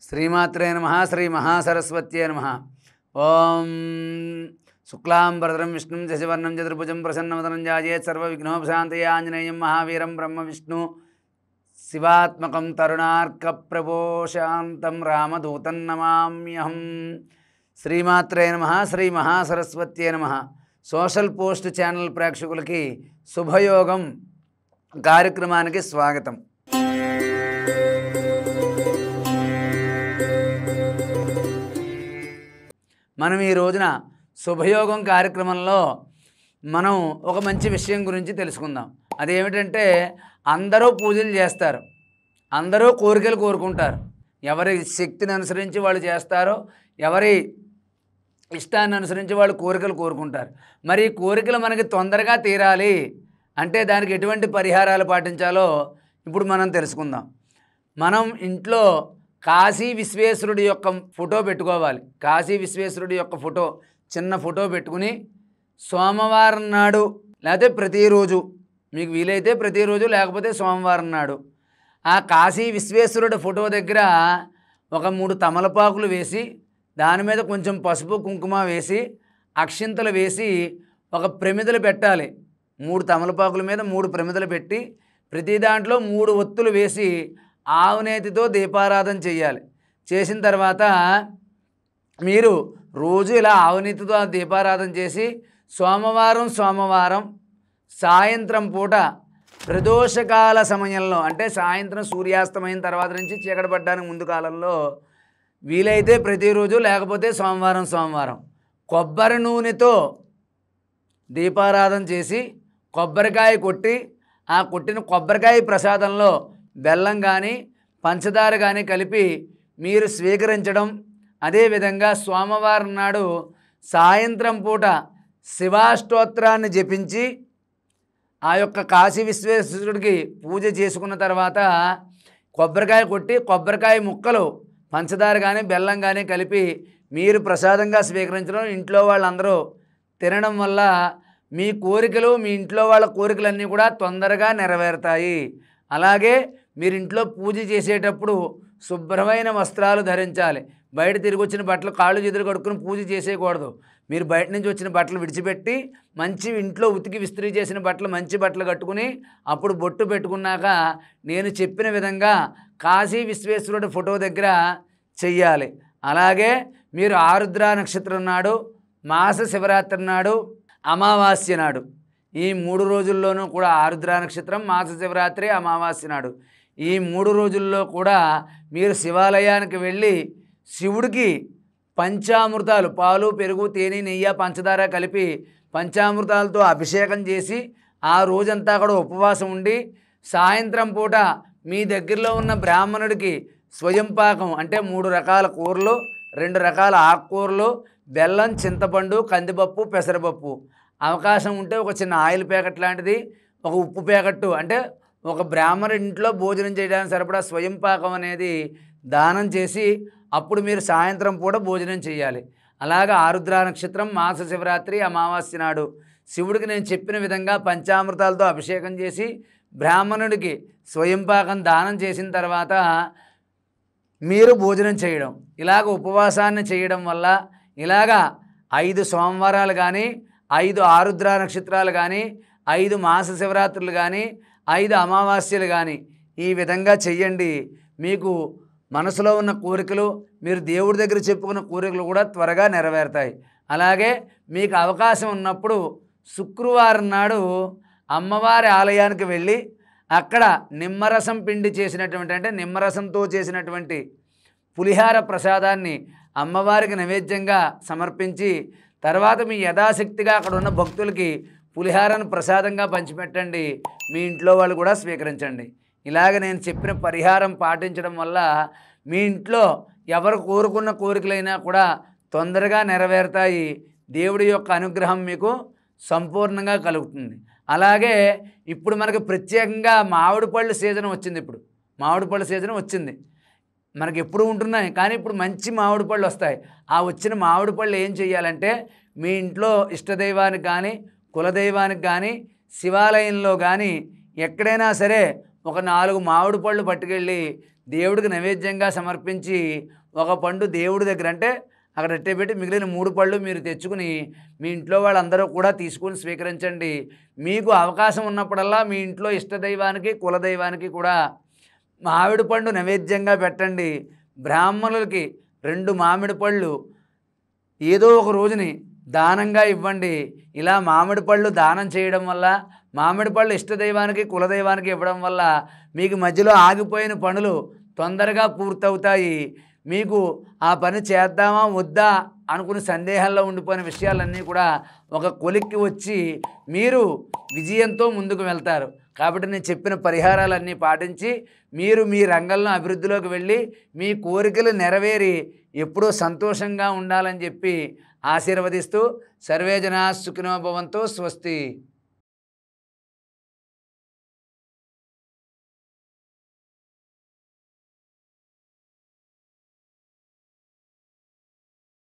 శ్రీమాత్రే నమః శ్రీ మహాసరస్వత్యే నమః. ఓం శుక్లాంబరధరం విష్ణుం శశివర్ణం చతుర్భుజం ప్రసన్నవదనం ధ్యాయేత్ సర్వవిఘ్నోపశాంతయే ఆంజనేయం మహావీరం బ్రహ్మ విష్ణు శివాత్మకం తరుణార్కప్రభోశాంతం రామదూతం నమామ్యహం. శ్రీమాత్రే నమః శ్రీ మహాసరస్వత్యే నమః. సోషల్ పోస్ట్ ఛానల్ ప్రేక్షకులకి శుభయోగం కార్యక్రమానికి స్వాగతం. మనం ఈ రోజున శుభయోగం కార్యక్రమంలో మనం ఒక మంచి విషయం గురించి తెలుసుకుందాం. అదేమిటంటే, అందరూ పూజలు చేస్తారు, అందరూ కోరికలు కోరుకుంటారు. ఎవరి శక్తిని అనుసరించి వాళ్ళు చేస్తారో, ఎవరి ఇష్టాన్ని అనుసరించి వాళ్ళు కోరికలు కోరుకుంటారు. మరి ఈ కోరికలు మనకి తొందరగా తీరాలి అంటే దానికి ఎటువంటి పరిహారాలు పాటించాలో ఇప్పుడు మనం తెలుసుకుందాం. మనం ఇంట్లో కాశీ విశ్వేశ్వరుడి యొక్క ఫోటో పెట్టుకోవాలి. కాశీ విశ్వేశ్వరుడి యొక్క ఫోటో, చిన్న ఫోటో పెట్టుకుని సోమవారం నాడు లేకపోతే ప్రతిరోజు, మీకు వీలైతే ప్రతిరోజు లేకపోతే సోమవారం నాడు ఆ కాశీ విశ్వేశ్వరుడి ఫోటో దగ్గర ఒక 3 తమలపాకులు వేసి, దాని మీద కొంచెం పసుపు కుంకుమ వేసి, అక్షింతలు వేసి ఒక ప్రమిదలు పెట్టాలి. 3 తమలపాకుల మీద 3 ప్రమిదలు పెట్టి, ప్రతి దాంట్లో 3 ఒత్తులు వేసి ఆవునేతితో దీపారాధన చేయాలి. చేసిన తర్వాత మీరు రోజు ఇలా ఆవునేతితో దీపారాధన చేసి సోమవారం సాయంత్రం పూట ప్రదోషకాల సమయంలో, అంటే సాయంత్రం సూర్యాస్తమైన తర్వాత నుంచి చీకటి పడ్డానికి ముందు కాలంలో వీలైతే ప్రతిరోజు లేకపోతే సోమవారం కొబ్బరి నూనెతో దీపారాధన చేసి కొబ్బరికాయ కొట్టి, ఆ కొట్టిన కొబ్బరికాయ ప్రసాదంలో బెల్లం కానీ పంచదార కానీ కలిపి మీరు స్వీకరించడం. అదేవిధంగా సోమవారం నాడు సాయంత్రం పూట శివాష్టోత్రాన్ని జపించి ఆ యొక్క కాశీ విశ్వేశ్వరుడికి పూజ చేసుకున్న తర్వాత కొబ్బరికాయ కొట్టి, కొబ్బరికాయ ముక్కలు పంచదార కానీ బెల్లం కానీ కలిపి మీరు ప్రసాదంగా స్వీకరించడం, ఇంట్లో వాళ్ళందరూ తినడం వల్ల మీ కోరికలు, మీ ఇంట్లో వాళ్ళ కోరికలన్నీ కూడా తొందరగా నెరవేరుతాయి. అలాగే మీరు ఇంట్లో పూజ చేసేటప్పుడు శుభ్రమైన వస్త్రాలు ధరించాలి. బయట తిరిగి వచ్చిన బట్టలు కాళ్ళు చేతులు కడుక్కుని పూజ చేసేయకూడదు. మీరు బయట నుంచి వచ్చిన బట్టలు విడిచిపెట్టి మంచి ఇంట్లో ఉతికి విస్త్రీ చేసిన బట్టలు, మంచి బట్టలు కట్టుకుని అప్పుడు బొట్టు పెట్టుకున్నాక నేను చెప్పిన విధంగా కాశీ విశ్వేశ్వరుడి ఫోటో దగ్గర చెయ్యాలి. అలాగే మీరు ఆరుద్ర నక్షత్రం నాడు, మాస శివరాత్రి నాడు, అమావాస్య నాడు, ఈ 3 రోజుల్లోనూ కూడా ఆరుద్ర నక్షత్రం, మాస శివరాత్రి, అమావాస్య నాడు, ఈ 3 రోజుల్లో కూడా మీరు శివాలయానికి వెళ్ళి శివుడికి పంచామృతాలు, పాలు, పెరుగు, తేనె, నెయ్యి, పంచదార కలిపి పంచామృతాలతో అభిషేకం చేసి ఆ రోజంతా కూడా ఉపవాసం ఉండి సాయంత్రం పూట మీ దగ్గరలో ఉన్న బ్రాహ్మణుడికి స్వయం పాకం, అంటే 3 రకాల కూరలు, 2 రకాల ఆకుకూరలు, బెల్లం, చింతపండు, కందిపప్పు, పెసరపప్పు, అవకాశం ఉంటే ఒక చిన్న ఆయిల్ ప్యాకెట్ లాంటిది, ఒక ఉప్పు ప్యాకెట్టు, అంటే ఒక బ్రాహ్మణుడి ఇంట్లో భోజనం చేయడానికి సరిపడా స్వయం పాకం అనేది దానం చేసి అప్పుడు మీరు సాయంత్రం పూట భోజనం చేయాలి. అలాగే ఆరుద్ర నక్షత్రం, మాస శివరాత్రి, అమావాస్య నాడు శివుడికి నేను చెప్పిన విధంగా పంచామృతాలతో అభిషేకం చేసి బ్రాహ్మణుడికి స్వయం పాకం దానం చేసిన తర్వాత మీరు భోజనం చేయడం. ఇలాగ ఉపవాసాన్ని చేయడం వల్ల, ఇలాగా 5 సోమవారాలు కానీ, 5 ఆరుద్ర నక్షత్రాలు కానీ, 5 మాస శివరాత్రులు కానీ, 5 అమావాస్యలు కానీ ఈ విధంగా చెయ్యండి. మీకు మనసులో ఉన్న కోరికలు, మీరు దేవుడి దగ్గర చెప్పుకున్న కోరికలు కూడా త్వరగా నెరవేరుతాయి. అలాగే మీకు అవకాశం ఉన్నప్పుడు శుక్రవారం నాడు అమ్మవారి ఆలయానికి వెళ్ళి అక్కడ నిమ్మరసం పిండి చేసినటువంటి, అంటే నిమ్మరసంతో చేసినటువంటి పులిహార ప్రసాదాన్ని అమ్మవారికి నైవేద్యంగా సమర్పించి తర్వాత మీ యథాశక్తిగా అక్కడ ఉన్న భక్తులకి పులిహారను ప్రసాదంగా పంచిపెట్టండి. మీ ఇంట్లో వాళ్ళు కూడా స్వీకరించండి. ఇలాగ నేను చెప్పిన పరిహారం పాటించడం వల్ల మీ ఇంట్లో ఎవరు కోరుకున్న కోరికలైనా కూడా తొందరగా నెరవేరుతాయి. దేవుడి యొక్క అనుగ్రహం మీకు సంపూర్ణంగా కలుగుతుంది. అలాగే ఇప్పుడు మనకు ప్రత్యేకంగా మామిడి పళ్ళు సీజన్ వచ్చింది. ఇప్పుడు మామిడి పళ్ళు సీజన్ వచ్చింది, మనకి ఎప్పుడు ఉంటున్నాయి, కానీ ఇప్పుడు మంచి మామిడి పళ్ళు వస్తాయి. ఆ వచ్చిన మామిడి పళ్ళు ఏం చేయాలంటే, మీ ఇంట్లో ఇష్టదైవానికి కానీ, కులదైవానికి కానీ, శివాలయంలో కానీ ఎక్కడైనా సరే ఒక 4 మామిడి పళ్ళు పట్టుకెళ్ళి దేవుడికి నైవేద్యంగా సమర్పించి ఒక పండు దేవుడి దగ్గర అంటే అక్కడ అట్టే పెట్టి మిగిలిన 3 పళ్ళు మీరు తెచ్చుకుని మీ ఇంట్లో వాళ్ళందరూ కూడా తీసుకుని స్వీకరించండి. మీకు అవకాశం ఉన్నప్పుడల్లా మీ ఇంట్లో ఇష్టదైవానికి కులదైవానికి కూడా మామిడి పండు నైవేద్యంగా పెట్టండి. బ్రాహ్మణులకి 2 మామిడి పళ్ళు ఏదో ఒక రోజుని దానంగా ఇవ్వండి. ఇలా మామిడి పళ్ళు దానం చేయడం వల్ల, మామిడి పళ్ళు ఇష్టదైవానికి కులదైవానికి ఇవ్వడం వల్ల మీకు మధ్యలో ఆగిపోయిన పనులు తొందరగా పూర్తవుతాయి. మీకు ఆ పని చేద్దామా వద్దా అనుకుని సందేహాల్లో ఉండిపోయిన విషయాలన్నీ కూడా ఒక కొలిక్కి వచ్చి మీరు విజయంతో ముందుకు వెళ్తారు. కాబట్టి నేను చెప్పిన పరిహారాలన్నీ పాటించి మీరు మీ రంగంలో అభివృద్ధిలోకి వెళ్ళి మీ కోరికలు నెరవేరి ఎప్పుడూ సంతోషంగా ఉండాలని చెప్పి ఆశీర్వదిస్తూ సర్వే జనా సుఖినో భవంతు. స్వస్తి.